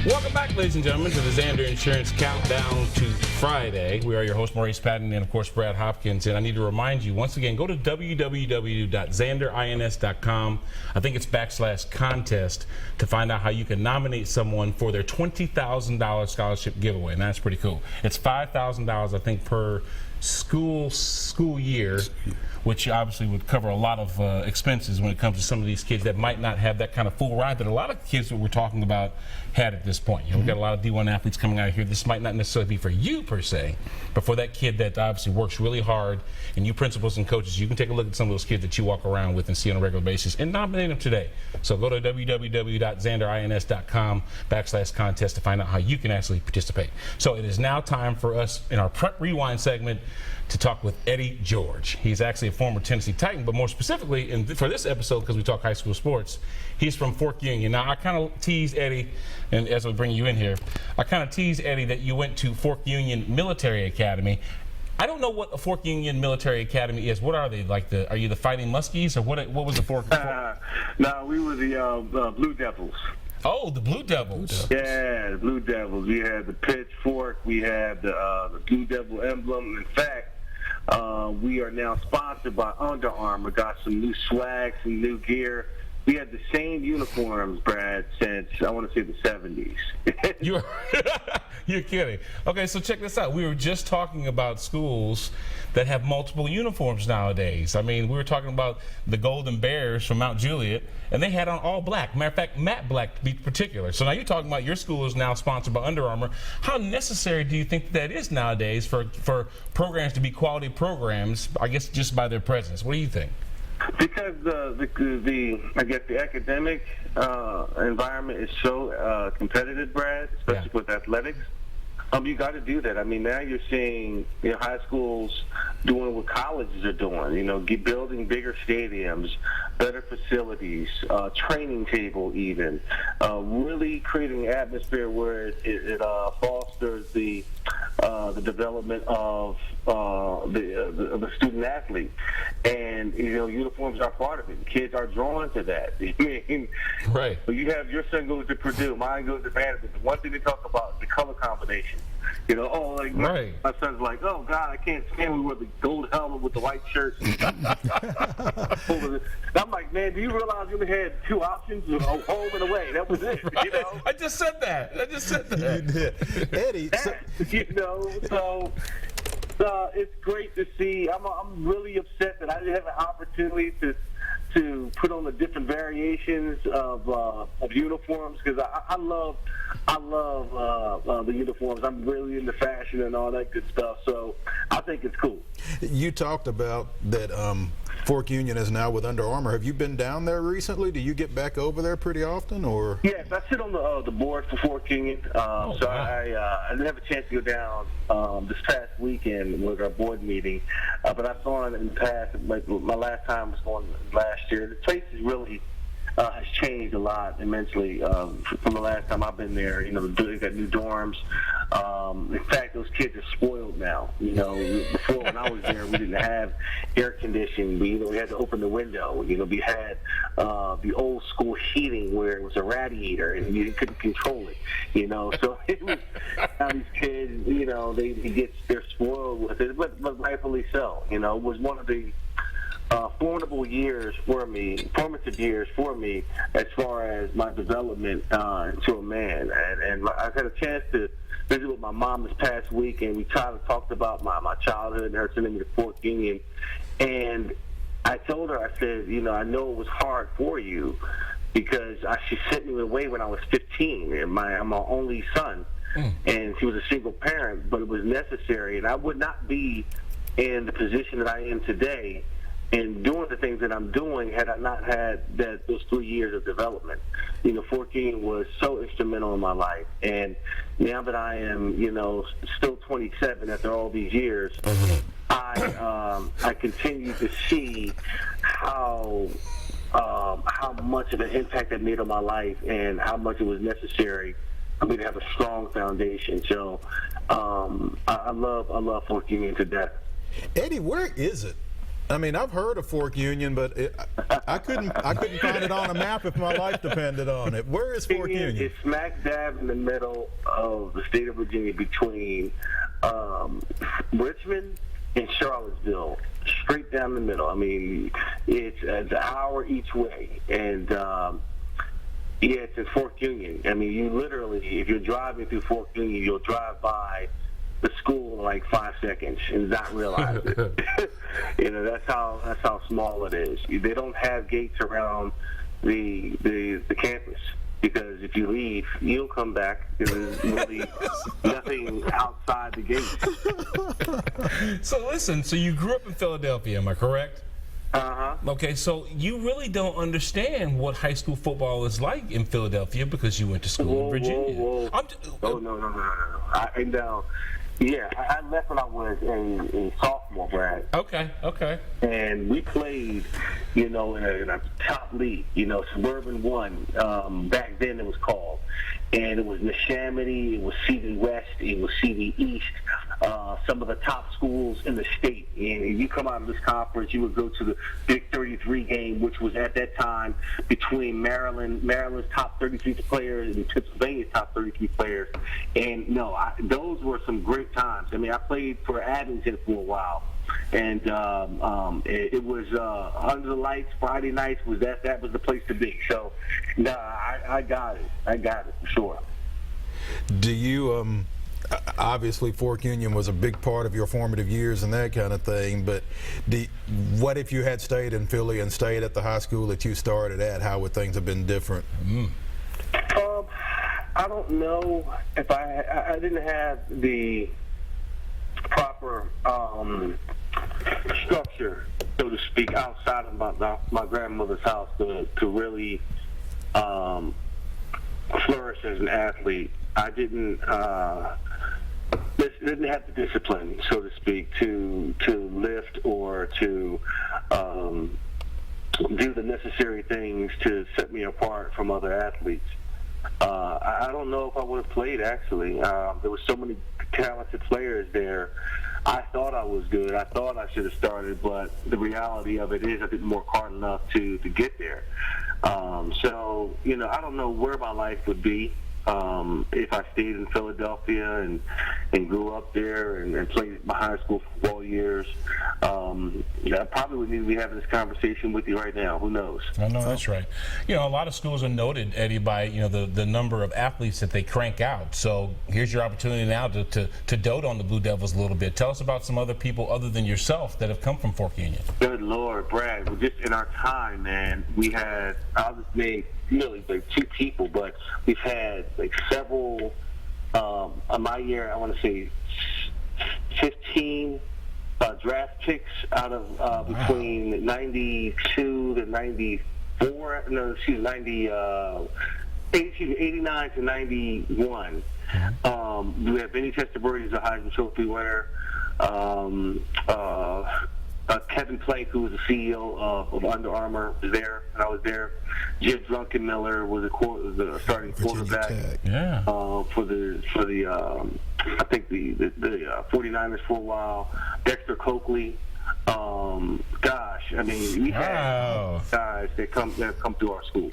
Welcome back, ladies and gentlemen, to the Zander Insurance Countdown to Friday. We are your host, Maurice Patton, and of course, Brad Hopkins. And I need to remind you, once again, go to www.zanderins.com. I think it's /contest to find out how you can nominate someone for their $20,000 scholarship giveaway. And that's pretty cool. It's $5,000, I think, per school year, which obviously would cover a lot of expenses when it comes to some of these kids that might not have that kind of full ride that a lot of kids that we're talking about had at this point. You know, we've got a lot of D1 athletes coming out here. This might not necessarily be for you per se, but for that kid that obviously works really hard, and you principals and coaches, you can take a look at some of those kids that you walk around with and see on a regular basis and nominate them today. So go to www.zanderins.com /contest to find out how you can actually participate. So it is now time for us in our Prep Rewind segment to talk with Eddie George. He's actually a former Tennessee Titan, but more specifically, for this episode, because we talk high school sports, he's from Fork Union. Now, I kind of teased Eddie, and as we bring you in here, I kind of teased Eddie that you went to Fork Union Military Academy. I don't know what a Fork Union Military Academy is. What are they? Are you the Fighting Muskies, or what was the Fork? No, we were the Blue Devils. Oh, the Blue Devils. Yeah, the Blue Devils. We had the pitchfork. We had the Blue Devil emblem. In fact, we are now sponsored by Under Armour. Got some new swag, some new gear. We had the same uniforms, Brad, since I want to say the 70s. You're kidding. Okay, so check this out. We were just talking about schools that have multiple uniforms nowadays. I mean, we were talking about the Golden Bears from Mount Juliet, and they had on all black. Matter of fact, matte black to be particular. So now you're talking about your school is now sponsored by Under Armour. How necessary do you think that is nowadays for programs to be quality programs, I guess just by their presence? What do you think? Because the academic environment is so competitive, Brad, especially with athletics. You got to do that. I mean, now you're seeing high schools doing what colleges are doing. Building bigger stadiums, better facilities, training table, even really creating an atmosphere where it fosters the development of the student athlete, and uniforms are part of it. Kids are drawn to that. Right. So you have your son goes to Purdue, mine goes to Vanderbilt. The one thing they talk about is the color combination. Right. My son's like, oh God, I can't stand we wear the gold helmet with the white shirt. I'm like, man, do you realize you only had two options? Home and away. That was it. Right. I just said that. You did. Eddie. So it's great to see. I'm really upset that I didn't have an opportunity to put on the different variations of uniforms, because I love the uniforms. I'm really into fashion and all that good stuff, so I think it's cool. You talked about that Fork Union is now with Under Armour. Have you been down there recently? Do you get back over there pretty often, or? Yes, I sit on the board for Fork Union, wow. I didn't have a chance to go down this past weekend with our board meeting, but I've gone in the past. My last time was going last year. The place is really has changed a lot immensely from the last time I've been there. They got new dorms. In fact, those kids are spoiled now. Before when I was there, we didn't have air conditioning. We had to open the window. We had the old school heating where it was a radiator and you couldn't control it. So it was, now these kids, they're spoiled with it, but rightfully so. It was one of the formative years for me as far as my development into a man. And I've had a chance to visit with my mom this past week, and we talked about my childhood and her sending me to Fork Union. And I told her, I said, I know it was hard for you because she sent me away when I was 15, and I'm my only son. And she was a single parent, but it was necessary. And I would not be in the position that I am today and doing the things that I'm doing had I not had those 3 years of development. Fork Union was so instrumental in my life. And now that I am, still 27 after all these years, I continue to see how much of an impact that made on my life and how much it was necessary for me to have a strong foundation. So I love Fork Union to death. Eddie, where is it I mean, I've heard of Fork Union, but I couldn't find it on a map if my life depended on it. Where is Fork Union? It's smack dab in the middle of the state of Virginia between Richmond and Charlottesville, straight down the middle. I mean, it's an hour each way, and it's in Fork Union. I mean, you literally, if you're driving through Fork Union, you'll drive by the school in like 5 seconds and not realize it. That's how small it is. They don't have gates around the campus, because if you leave, you'll come back. There's really nothing outside the gates. So listen, so you grew up in Philadelphia, am I correct? Uh-huh. Okay, so you really don't understand what high school football is like in Philadelphia because you went to school in Virginia. Whoa. Oh, no. I left when I was a sophomore, Brad. Okay. And we played, in a top league, Suburban 1, back then it was called. And it was Neshaminy, it was CV West, it was CV East, some of the top schools in the state. And if you come out of this conference, you would go to the Big 33 game, which was at that time between Maryland's top 33 players and Pennsylvania's top 33 players. And those were some great times. I mean, I played for Abington for a while. And it was under the lights. Friday nights that was the place to be. So, I got it for sure. Do you obviously Fork Union was a big part of your formative years and that kind of thing, but what if you had stayed in Philly and stayed at the high school that you started at? How would things have been different? I don't know if I didn't have the proper structure, so to speak, outside of my grandmother's house to really flourish as an athlete. I didn't have the discipline, so to speak, to lift or to do the necessary things to set me apart from other athletes. I don't know if I would have played, actually. There were so many talented players there. I thought I was good. I thought I should have started, but the reality of it is I didn't work hard enough to get there. So, I don't know where my life would be if I stayed in Philadelphia and grew up there and played my high school football years. I probably wouldn't even be having this conversation with you right now. Who knows? I know that's right. A lot of schools are noted, Eddie, by the number of athletes that they crank out. So here's your opportunity now to dote on the Blue Devils a little bit. Tell us about some other people other than yourself that have come from Fork Union. Good Lord, Brad. Well, just in our time, man, we had, I'll just name really like 2 people, but we've had like several, on my year, I want to say 15 draft picks out of between 92 to 94, 89 to 91. We have Vinny Testaverde, who's a Heisman Trophy winner. Kevin Plank, who was the CEO of Under Armour, was there, and I was there. Jim Druckenmiller was the starting quarterback for the I think the 49ers for a while. Dexter Coakley. We had guys that come through our school.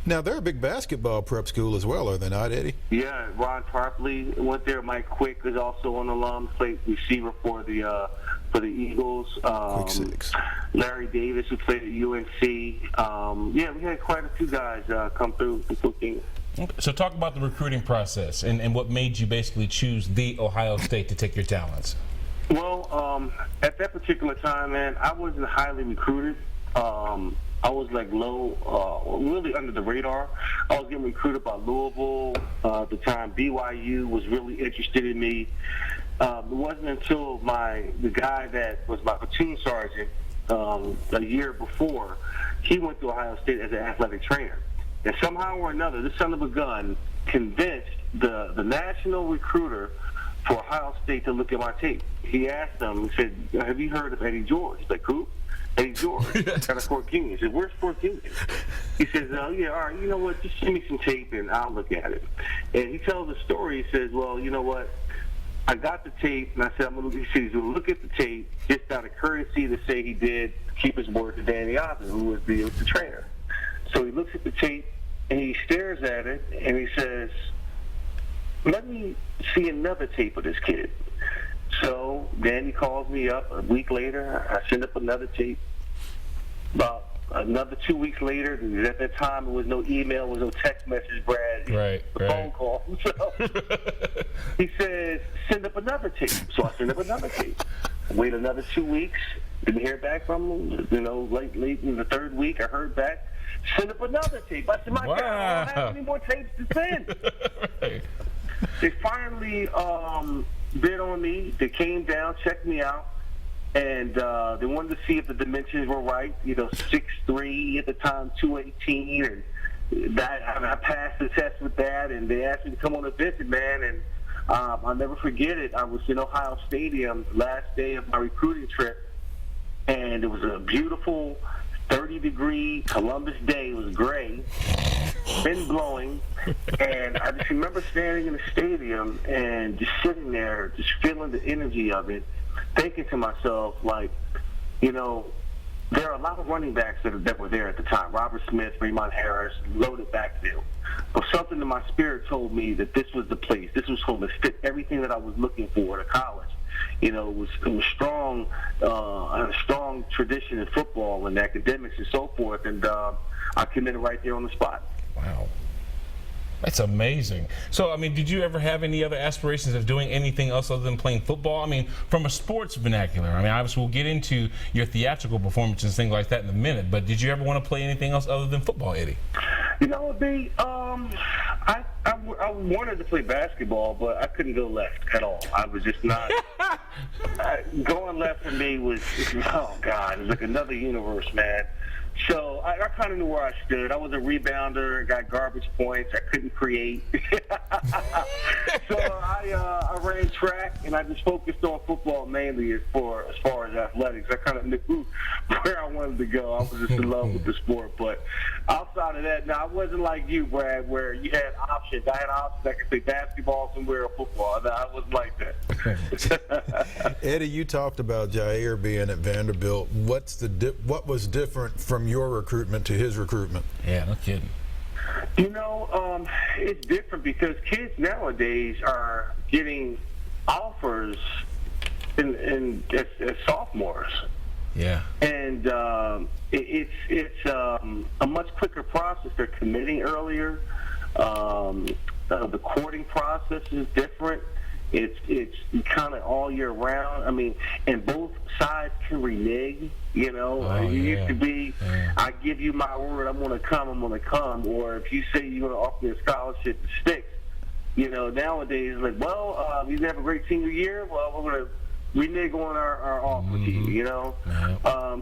Now, they're a big basketball prep school as well, are they not, Eddie? Yeah, Ron Tarpley went there. Mike Quick is also an alum, played receiver for the Eagles. Quick six. Larry Davis, who played at UNC. We had quite a few guys come through. Okay. So talk about the recruiting process and what made you basically choose the Ohio State to take your talents. Well, at that particular time, man, I wasn't highly recruited. I was like low, really under the radar. I was getting recruited by Louisville. At the time, BYU was really interested in me. It wasn't until the guy that was my platoon sergeant a year before, he went to Ohio State as an athletic trainer. And somehow or another, this son of a gun convinced the national recruiter for Ohio State to look at my tape. He asked them, he said, "Have you heard of Eddie George?" He's like, "Who?" Eddie George, out of Fork Union. He said, "Where's Fork Union?" He says, "Yeah, all right, you know what, just send me some tape and I'll look at it." And he tells the story. He says, "Well, you know what, I got the tape, and I said, he said he's going to look at the tape just out of courtesy to say he did keep his word to Danny Osmond, who was the trainer. So he looks at the tape, and he stares at it, and he says, let me see another tape of this kid. So Danny calls me up a week later. I send up another tape. About another 2 weeks later, at that time, there was no email, there was no text message, Brad. Right. Phone call. So he says, send up another tape. So I send up another tape. Wait another 2 weeks. Didn't hear back from him. Late in the third week, I heard back. Send up another tape. I said, my God, I don't have any more tapes to send. Right. They finally bid on me. They came down, checked me out. And they wanted to see if the dimensions were right. 6'3" at the time, 218, and I passed the test with that. And they asked me to come on a visit, man. And I'll never forget it. I was in Ohio Stadium the last day of my recruiting trip, and it was a beautiful 30-degree Columbus day. It was gray, wind blowing, and I just remember standing in the stadium and just sitting there, just feeling the energy of it. Thinking to myself, there are a lot of running backs that were there at the time. Robert Smith, Raymond Harris, loaded backfield. But something in my spirit told me that this was the place. This was going to fit everything that I was looking for at college. It was strong, a strong tradition in football and academics and so forth. And I committed right there on the spot. Wow. That's amazing. So, I mean, did you ever have any other aspirations of doing anything else other than playing football? I mean, from a sports vernacular. I mean, obviously, we'll get into your theatrical performances and things like that in a minute, but did you ever want to play anything else other than football, Eddie? I wanted to play basketball, but I couldn't go left at all. I was just not. Going left for me was, oh, God, it was like another universe, man. So I kind of knew where I stood. I was a rebounder, got garbage points. I couldn't create. So I ran track, and I just focused on football mainly as far as athletics. I kind of knew where I wanted to go. I was just in love with the sport. But outside of that, no, I wasn't like you, Brad, where you had options. I had options. I could play basketball somewhere or football. No, I wasn't like that. Eddie, you talked about Jair being at Vanderbilt. What was different from your recruitment to his recruitment? Yeah, no kidding. It's different because kids nowadays are getting offers as sophomores. Yeah. And it's a much quicker process. They're committing earlier. The courting process is different. It's kind of all year round. I mean, and both sides can renege. It used to be, I give you my word, I'm going to come. Or if you say you're going to offer me a scholarship, it sticks. Nowadays, like, well, you have a great senior year. Well, we're going to renege on our offer to you.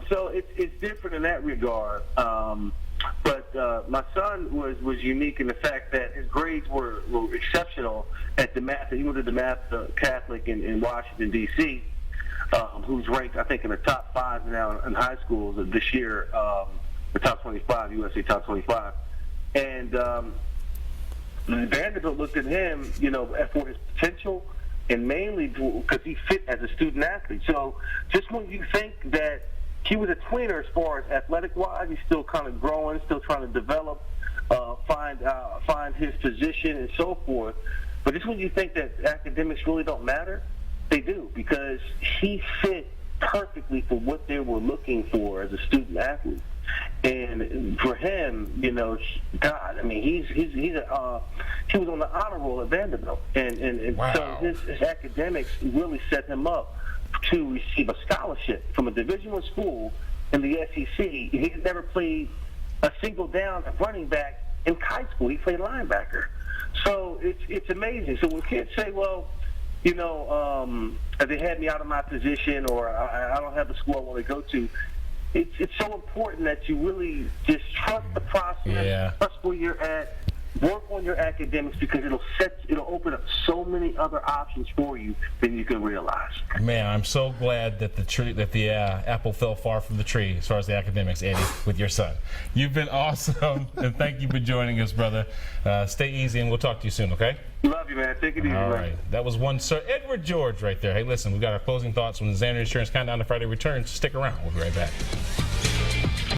So it's different in that regard. But my son was unique in the fact that his grades were exceptional at the math. He went to the Math Catholic in Washington, D.C., who's ranked, I think, in the top 5 now in high schools this year, the top 25, USA top 25. And Vanderbilt looked at him, for his potential, and mainly because he fit as a student athlete. So just when you think that he was a tweener as far as athletic-wise, he's still kind of growing, still trying to develop, find his position and so forth. But just when you think that academics really don't matter, they do, because he fit perfectly for what they were looking for as a student athlete. And for him, God, I mean, he was on the honor roll at Vanderbilt, and wow. So his academics really set him up to receive a scholarship from a Division I school in the SEC. He had never played a single down running back in high school. He played linebacker. So it's amazing. So when kids say, well, they had me out of my position, or I don't have the school I want to go to, it's so important that you really just trust the process, trust where you're at, Work on your academics because it'll open up so many other options for you than you can realize. Man, I'm so glad that the apple fell far from the tree as far as the academics, Eddie, with your son. You've been awesome, and thank you for joining us, brother. Stay easy, and we'll talk to you soon, okay? Love you, man. Take it easy, All man. right. That was one Sir Edward George right there. Hey, listen, we've got our closing thoughts when the Xander Insurance Countdown to Friday returns. Stick around. We'll be right back.